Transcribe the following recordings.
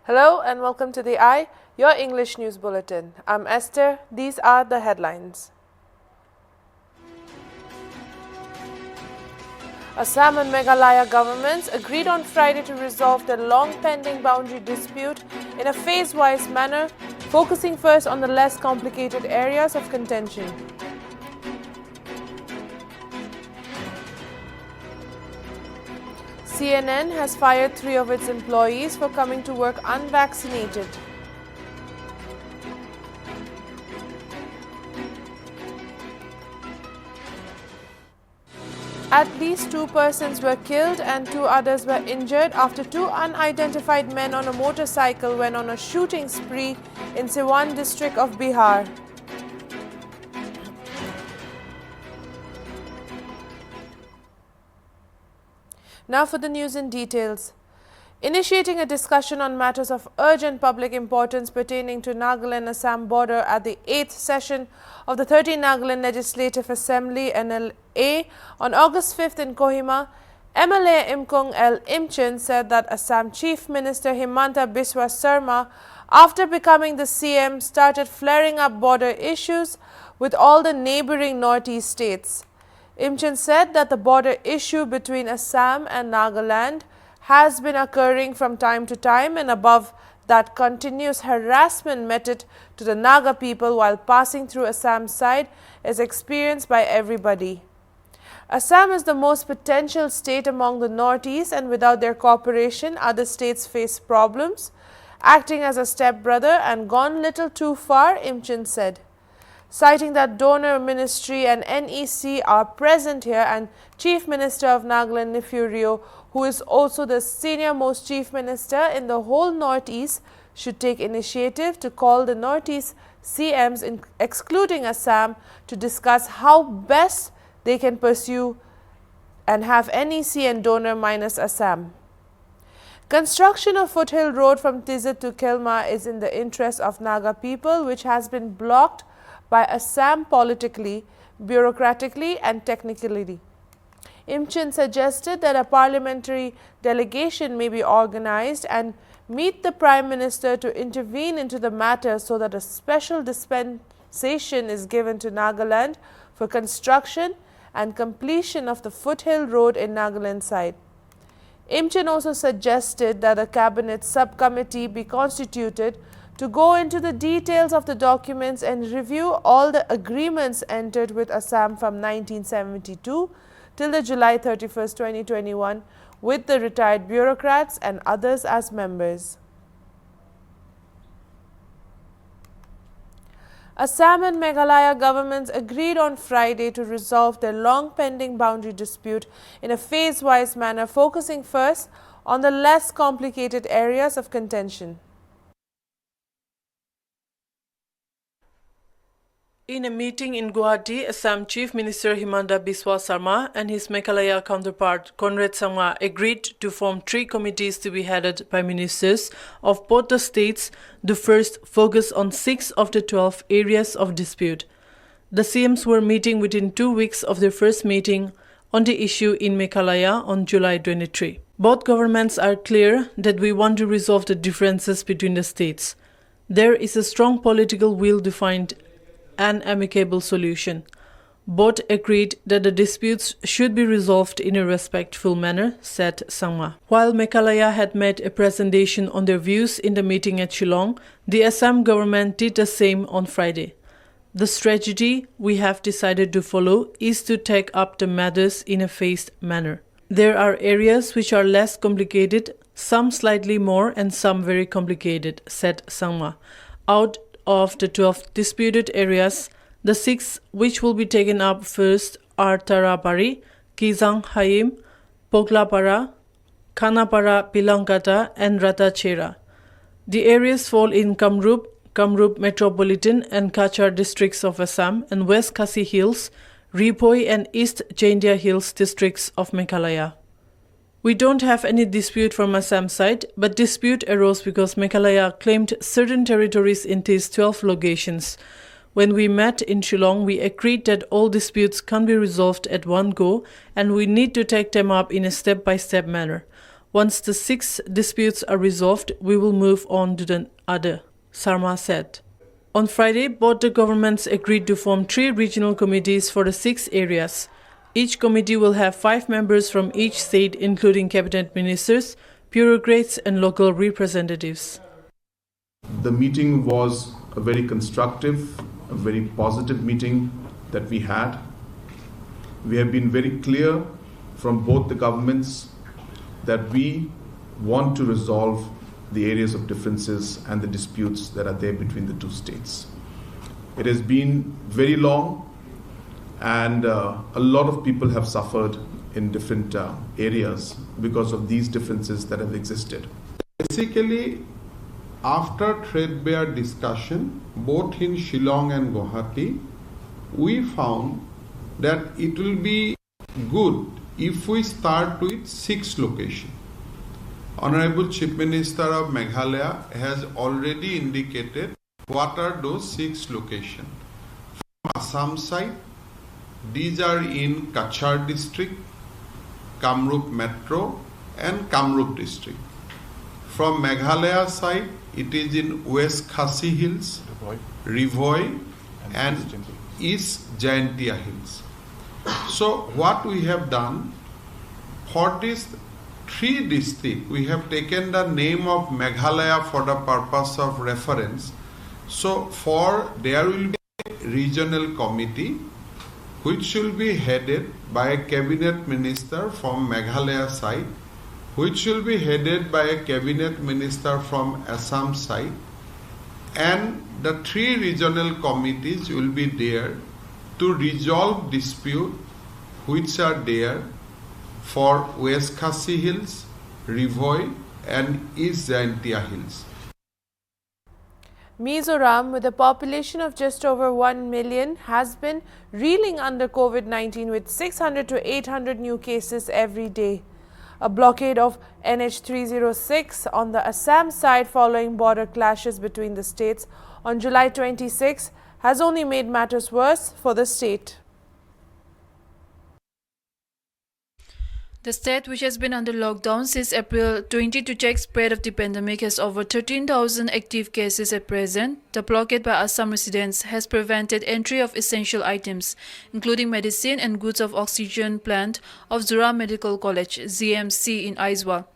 Hello and welcome to The Eye, your English news bulletin. I'm Esther. These are the headlines. Assam and Meghalaya governments agreed on Friday to resolve their long-pending boundary dispute in a phase-wise manner, focusing first on the less complicated areas of contention. CNN has fired 3 of its employees for coming to work unvaccinated. At least 2 persons were killed and 2 others were injured after 2 unidentified men on a motorcycle went on a shooting spree in Siwan district of Bihar. Now for the news in details. Initiating a discussion on matters of urgent public importance pertaining to Nagaland-Assam border at the 8th session of the 13th Nagaland Legislative Assembly NLA on August 5th in Kohima, MLA Imkung L. Imchen said that Assam Chief Minister Himanta Biswa Sarma, after becoming the CM, started flaring up border issues with all the neighboring northeast states. Imchen said that the border issue between Assam and Nagaland has been occurring from time to time, and above that, continuous harassment meted to the Naga people while passing through Assam's side is experienced by everybody. Assam is the most potential state among the northeast, and without their cooperation, other states face problems. Acting as a stepbrother and gone little too far, Imchen said. Citing that donor ministry and NEC are present here, and Chief Minister of Nagaland Nifurio, who is also the senior most chief minister in the whole northeast, should take initiative to call the northeast CMs, excluding Assam, to discuss how best they can pursue and have NEC and donor minus Assam. Construction of foothill road from Tizit to Kilma is in the interest of Naga people, which has been blocked by Assam politically, bureaucratically and technically. Imchen suggested that a parliamentary delegation may be organized and meet the Prime Minister to intervene into the matter so that a special dispensation is given to Nagaland for construction and completion of the foothill road in Nagaland side. Imchen also suggested that a cabinet subcommittee be constituted to go into the details of the documents and review all the agreements entered with Assam from 1972 till the July 31st, 2021, with the retired bureaucrats and others as members. Assam and Meghalaya governments agreed on Friday to resolve their long-pending boundary dispute in a phase-wise manner, focusing first on the less complicated areas of contention. In a meeting in Guwahati, Assam Chief Minister Himanta Biswa Sarma and his Meghalaya counterpart Conrad Sangma agreed to form 3 committees to be headed by ministers of both the states to first focus on 6 of the 12 areas of dispute. The CMs were meeting within 2 weeks of their first meeting on the issue in Meghalaya on July 23. Both governments are clear that we want to resolve the differences between the states. There is a strong political will to find an amicable solution. Both agreed that the disputes should be resolved in a respectful manner, said Sangma. While Meghalaya had made a presentation on their views in the meeting at Shillong, the Assam government did the same on Friday. The strategy we have decided to follow is to take up the matters in a phased manner. There are areas which are less complicated, some slightly more and some very complicated, said Sangma. Out of the 12 disputed areas, the 6 which will be taken up first are Tarapari, Kizang Haim, Poklapara, Khanapara, Pilangkata and Ratachera. The areas fall in Kamrup Metropolitan and Kachar districts of Assam and West Khasi Hills, Ripoi and East Jaintia Hills districts of Meghalaya. We don't have any dispute from Assam side, but dispute arose because Meghalaya claimed certain territories in these 12 locations. When we met in Shillong, we agreed that all disputes can be resolved at one go and we need to take them up in a step-by-step manner. Once the 6 disputes are resolved, we will move on to the other, Sarma said. On Friday, both the governments agreed to form 3 regional committees for the 6 areas. Each committee will have 5 members from each state, including cabinet ministers, bureaucrats, and local representatives. The meeting was a very constructive, a very positive meeting that we had. We have been very clear from both the governments that we want to resolve the areas of differences and the disputes that are there between the 2 states. It has been very long, and a lot of people have suffered in different areas because of these differences that have existed. Basically, after threadbare discussion, both in Shillong and Guwahati, we found that it will be good if we start with 6 locations. Honorable Chief Minister of Meghalaya has already indicated what are those 6 locations. From Assam side, these are in Kachar district, Kamrup Metro and Kamrup district. From Meghalaya side, it is in West Khasi Hills, Rivoi and East Jaintia Hills. So what we have done, for these 3 districts, we have taken the name of Meghalaya for the purpose of reference. So there will be a regional committee which will be headed by a cabinet minister from Meghalaya side, which will be headed by a cabinet minister from Assam side, and the 3 regional committees will be there to resolve dispute which are there for West Khasi Hills, Rivoi and East Jaintia Hills. Mizoram, with a population of just over 1 million, has been reeling under COVID-19 with 600 to 800 new cases every day. A blockade of NH 306 on the Assam side following border clashes between the states on July 26 has only made matters worse for the state. The state, which has been under lockdown since April 20 to check spread of the pandemic, has over 13,000 active cases at present. The blockade by Assam residents has prevented entry of essential items, including medicine and goods of oxygen plant of Mizoram Medical College, ZMC, in Aizawl.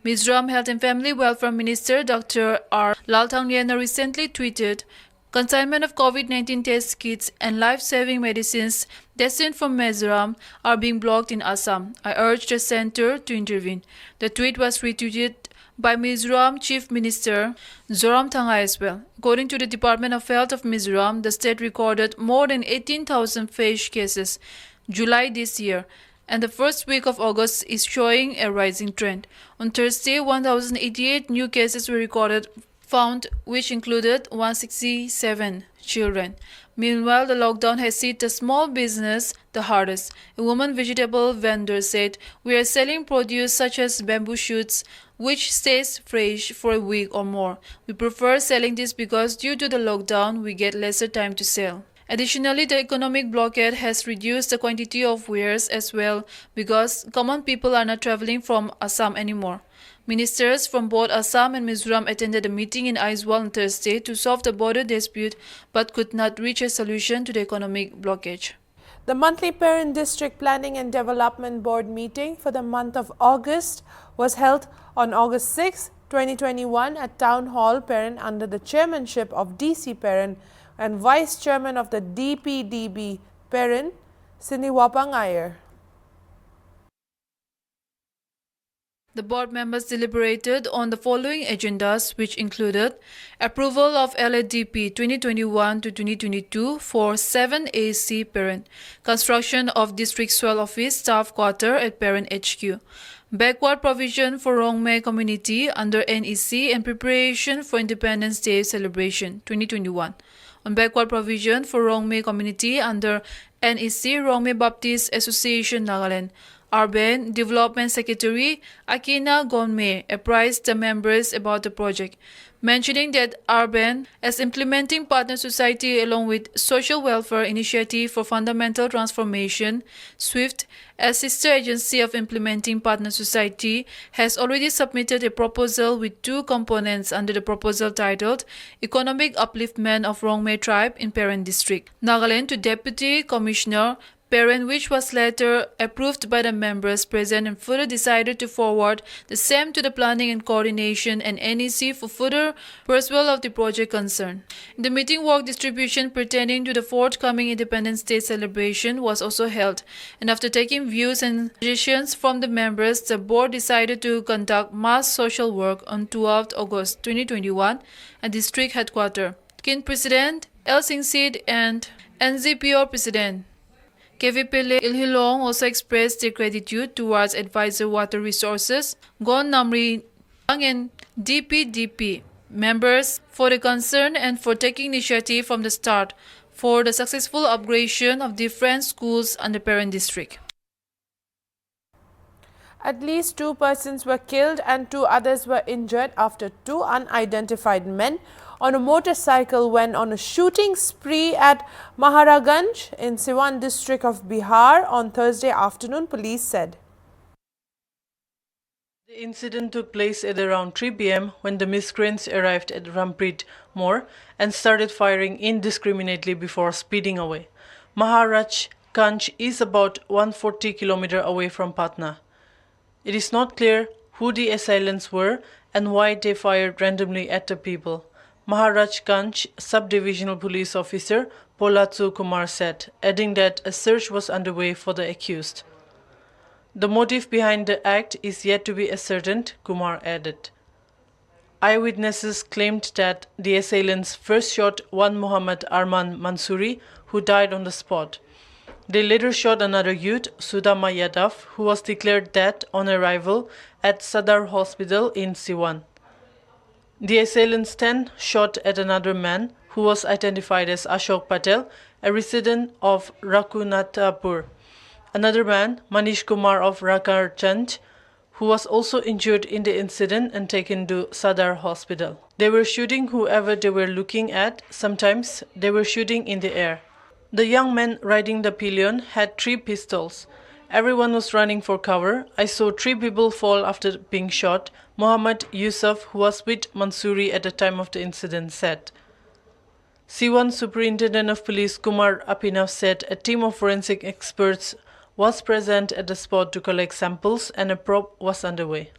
Mizoram Health and Family Welfare Minister Dr. R. Lalthangyena recently tweeted, "Consignment of COVID-19 test kits and life-saving medicines destined for Mizoram are being blocked in Assam. I urge the centre to intervene." The tweet was retweeted by Mizoram Chief Minister Zoramthanga as well. According to the Department of Health of Mizoram, the state recorded more than 18,000 fresh cases July this year, and the first week of August is showing a rising trend. On Thursday, 1,088 new cases were found, which included 167 children. Meanwhile, the lockdown has hit the small business the hardest. A woman vegetable vendor said, "We are selling produce such as bamboo shoots, which stays fresh for a week or more. We prefer selling this because due to the lockdown, we get lesser time to sell." Additionally, the economic blockade has reduced the quantity of wares as well because common people are not traveling from Assam anymore. Ministers from both Assam and Mizoram attended a meeting in Aizawl on Thursday to solve the border dispute but could not reach a solution to the economic blockage. The monthly Parent District Planning and Development Board meeting for the month of August was held on August 6, 2021 at Town Hall Parent under the chairmanship of DC Parent and Vice Chairman of the DPDB Parent, Siniwapang Iyer. The board members deliberated on the following agendas, which included approval of LADP 2021 to 2022 for 7 AC Parent, construction of District Swell Office Staff Quarter at Parent HQ, backward provision for Rongmei community under NEC and preparation for Independence Day celebration 2021. On backward provision for Rongmei community under NEC Rongmei Baptist Association Nagaland, Urban Development Secretary Akina Gonme apprised the members about the project. mentioning that urban as implementing partner society along with social welfare initiative for fundamental transformation, SWIFT, as sister agency of implementing partner society, has already submitted a proposal with two components under the proposal titled Economic Upliftment of Rongmei Tribe in Peren District, Nagaland, to Deputy Commissioner Peren, which was later approved by the members present, and further decided to forward the same to the Planning and Coordination and NEC for further pursuit of the project concerned. The meeting work distribution pertaining to the forthcoming Independence Day celebration was also held, and after taking views and suggestions from the members, the board decided to conduct mass social work on 12 August 2021 at district headquarters. Kin President El Singsid and NZPO President KVP Ilhilong also expressed their gratitude towards Advisor Water Resources, Gon Namri and DPDP members for the concern and for taking initiative from the start for the successful upgradation of different schools under Peren District. At least 2 persons were killed and 2 others were injured after 2 unidentified men on a motorcycle went on a shooting spree at Maharaganj in Siwan district of Bihar on Thursday afternoon, police said. The incident took place at around 3 p.m. when the miscreants arrived at Ramprit Moor and started firing indiscriminately before speeding away. Maharajganj is about 140 km away from Patna. It is not clear who the assailants were and why they fired randomly at the people, Maharajganj Sub-Divisional Police Officer Polatsu Kumar said, adding that a search was underway for the accused. The motive behind the act is yet to be ascertained, Kumar added. Eyewitnesses claimed that the assailants first shot one Muhammad Arman Mansoori, who died on the spot. They later shot another youth, Sudama Yadav, who was declared dead on arrival at Sadar Hospital in Siwan. The assailants then shot at another man, who was identified as Ashok Patel, a resident of Raghunatapur. Another man, Manish Kumar of Rakarchand, who was also injured in the incident and taken to Sadar Hospital. They were shooting whoever they were looking at. Sometimes they were shooting in the air. The young man riding the pillion had 3 pistols. Everyone was running for cover. I saw 3 people fall after being shot, Muhammad Yusuf, who was with Mansoori at the time of the incident, said. Siwan Superintendent of Police Kumar Apinav said a team of forensic experts was present at the spot to collect samples and a probe was underway.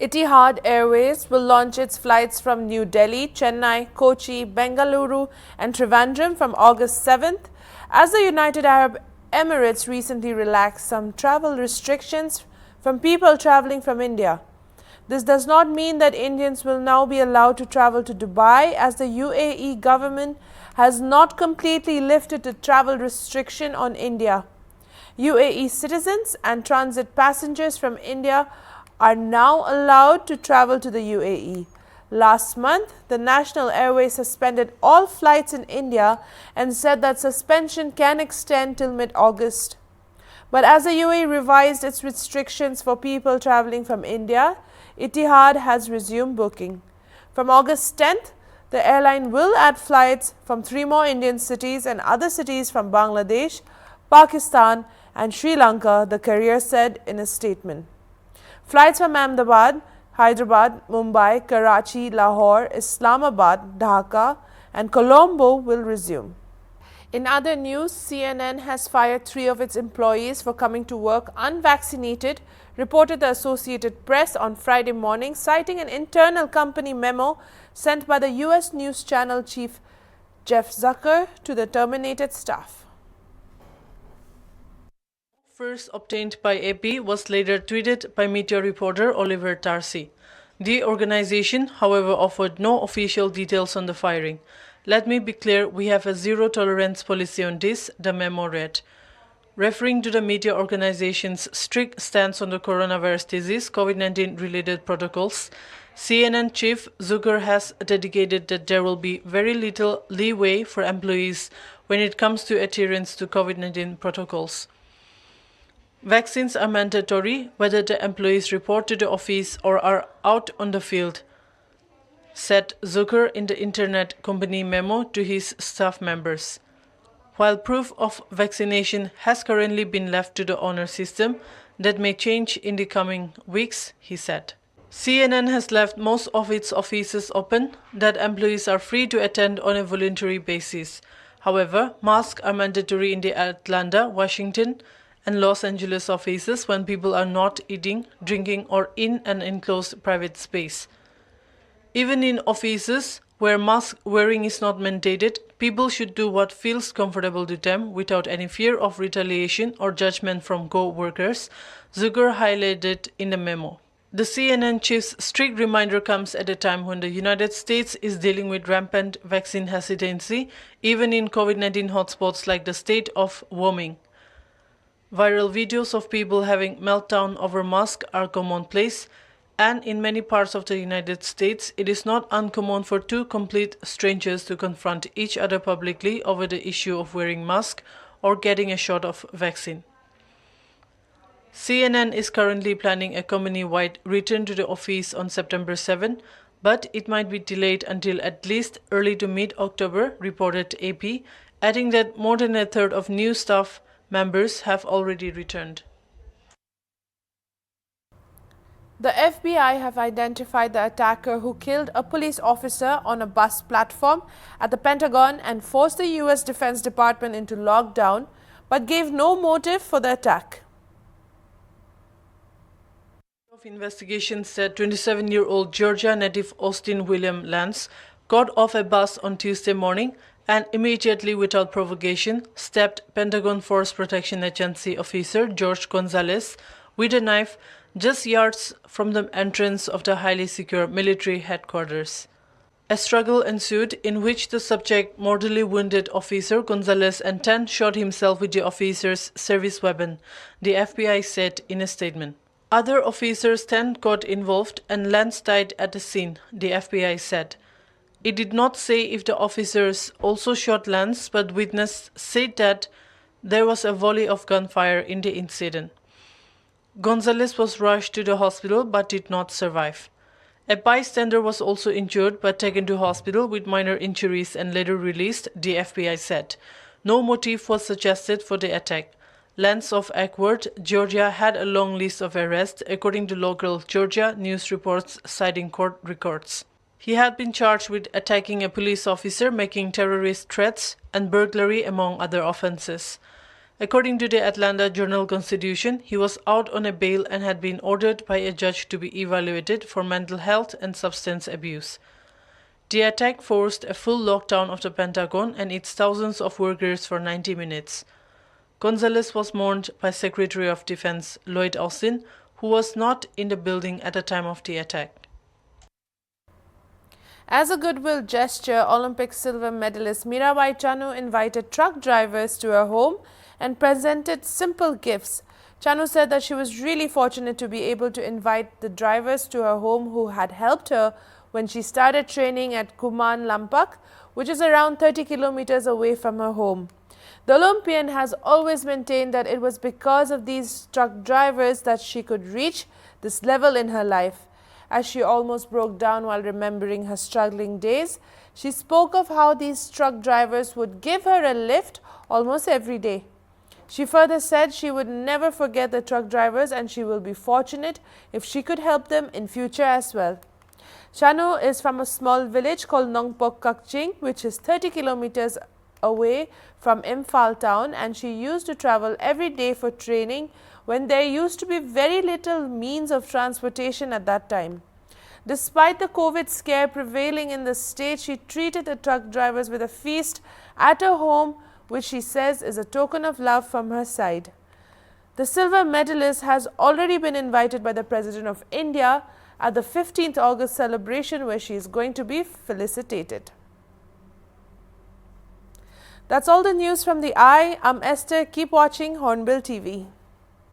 Etihad Airways will launch its flights from New Delhi, Chennai, Kochi, Bengaluru and Trivandrum from August 7th as the United Arab Emirates recently relaxed some travel restrictions from people travelling from India. This does not mean that Indians will now be allowed to travel to Dubai, as the UAE government has not completely lifted the travel restriction on India. UAE citizens and transit passengers from India are now allowed to travel to the UAE. Last month, the National Airways suspended all flights in India and said that suspension can extend till mid-August. But as the UAE revised its restrictions for people travelling from India, Etihad has resumed booking. From August 10th, the airline will add flights from 3 more Indian cities and other cities from Bangladesh, Pakistan and Sri Lanka, the carrier said in a statement. Flights from Ahmedabad, Hyderabad, Mumbai, Karachi, Lahore, Islamabad, Dhaka and Colombo will resume. In other news, CNN has fired 3 of its employees for coming to work unvaccinated, reported the Associated Press on Friday morning, citing an internal company memo sent by the US news channel chief Jeff Zucker to the terminated staff. First obtained by AP was later tweeted by media reporter Oliver Tarsi. The organization, however, offered no official details on the firing. Let me be clear, we have a zero-tolerance policy on this, the memo read. Referring to the media organization's strict stance on the coronavirus disease, COVID-19 related protocols, CNN chief Zucker has dedicated that there will be very little leeway for employees when it comes to adherence to COVID-19 protocols. Vaccines are mandatory whether the employees report to the office or are out on the field, said Zucker in the internet company memo to his staff members. While proof of vaccination has currently been left to the honor system, that may change in the coming weeks, he said. CNN has left most of its offices open, that employees are free to attend on a voluntary basis. However, masks are mandatory in the Atlanta, Washington, and Los Angeles offices when people are not eating, drinking, or in an enclosed private space. Even in offices where mask wearing is not mandated, people should do what feels comfortable to them without any fear of retaliation or judgment from co-workers, Zucker highlighted in the memo. The CNN chief's strict reminder comes at a time when the United States is dealing with rampant vaccine hesitancy, even in COVID-19 hotspots like the state of Wyoming. Viral videos of people having meltdown over masks are commonplace, and in many parts of the United States, it is not uncommon for two complete strangers to confront each other publicly over the issue of wearing masks or getting a shot of vaccine. CNN is currently planning a company-wide return to the office on September 7, but it might be delayed until at least early to mid-October, reported AP, adding that more than a third of new staff members have already returned. The FBI have identified the attacker who killed a police officer on a bus platform at the Pentagon and forced the U.S. Defense Department into lockdown, but gave no motive for the attack. Investigation said 27-year-old Georgia native Austin William Lance got off a bus on Tuesday morning and immediately, without provocation, stabbed Pentagon Force Protection Agency officer George Gonzalez with a knife just yards from the entrance of the highly secure military headquarters. A struggle ensued in which the subject mortally wounded officer Gonzalez and then shot himself with the officer's service weapon, the FBI said in a statement. Other officers then got involved and Lance died at the scene, the FBI said. It did not say if the officers also shot Lance, but witnesses said that there was a volley of gunfire in the incident. Gonzalez was rushed to the hospital but did not survive. A bystander was also injured but taken to hospital with minor injuries and later released, the FBI said. No motive was suggested for the attack. Lance of Acworth, Georgia, had a long list of arrests, according to local Georgia news reports citing court records. He had been charged with attacking a police officer, making terrorist threats, and burglary, among other offenses. According to the Atlanta Journal-Constitution, he was out on a bail and had been ordered by a judge to be evaluated for mental health and substance abuse. The attack forced a full lockdown of the Pentagon and its thousands of workers for 90 minutes. Gonzalez was mourned by Secretary of Defense Lloyd Austin, who was not in the building at the time of the attack. As a goodwill gesture, Olympic silver medalist Mirabai Chanu invited truck drivers to her home and presented simple gifts. Chanu said that she was really fortunate to be able to invite the drivers to her home who had helped her when she started training at Kuman Lampak, which is around 30 kilometers away from her home. The Olympian has always maintained that it was because of these truck drivers that she could reach this level in her life. As she almost broke down while remembering her struggling days, she spoke of how these truck drivers would give her a lift almost every day. She further said she would never forget the truck drivers and she will be fortunate if she could help them in future as well. Chanu is from a small village called Nongpok Kakching, which is 30 kilometers away from Imphal town, and she used to travel every day for training when there used to be very little means of transportation at that time. Despite the COVID scare prevailing in the state, she treated the truck drivers with a feast at her home, which she says is a token of love from her side. The silver medalist has already been invited by the President of India at the 15th August celebration, where she is going to be felicitated. That's all the news from the Eye. I'm Esther. Keep watching Hornbill TV.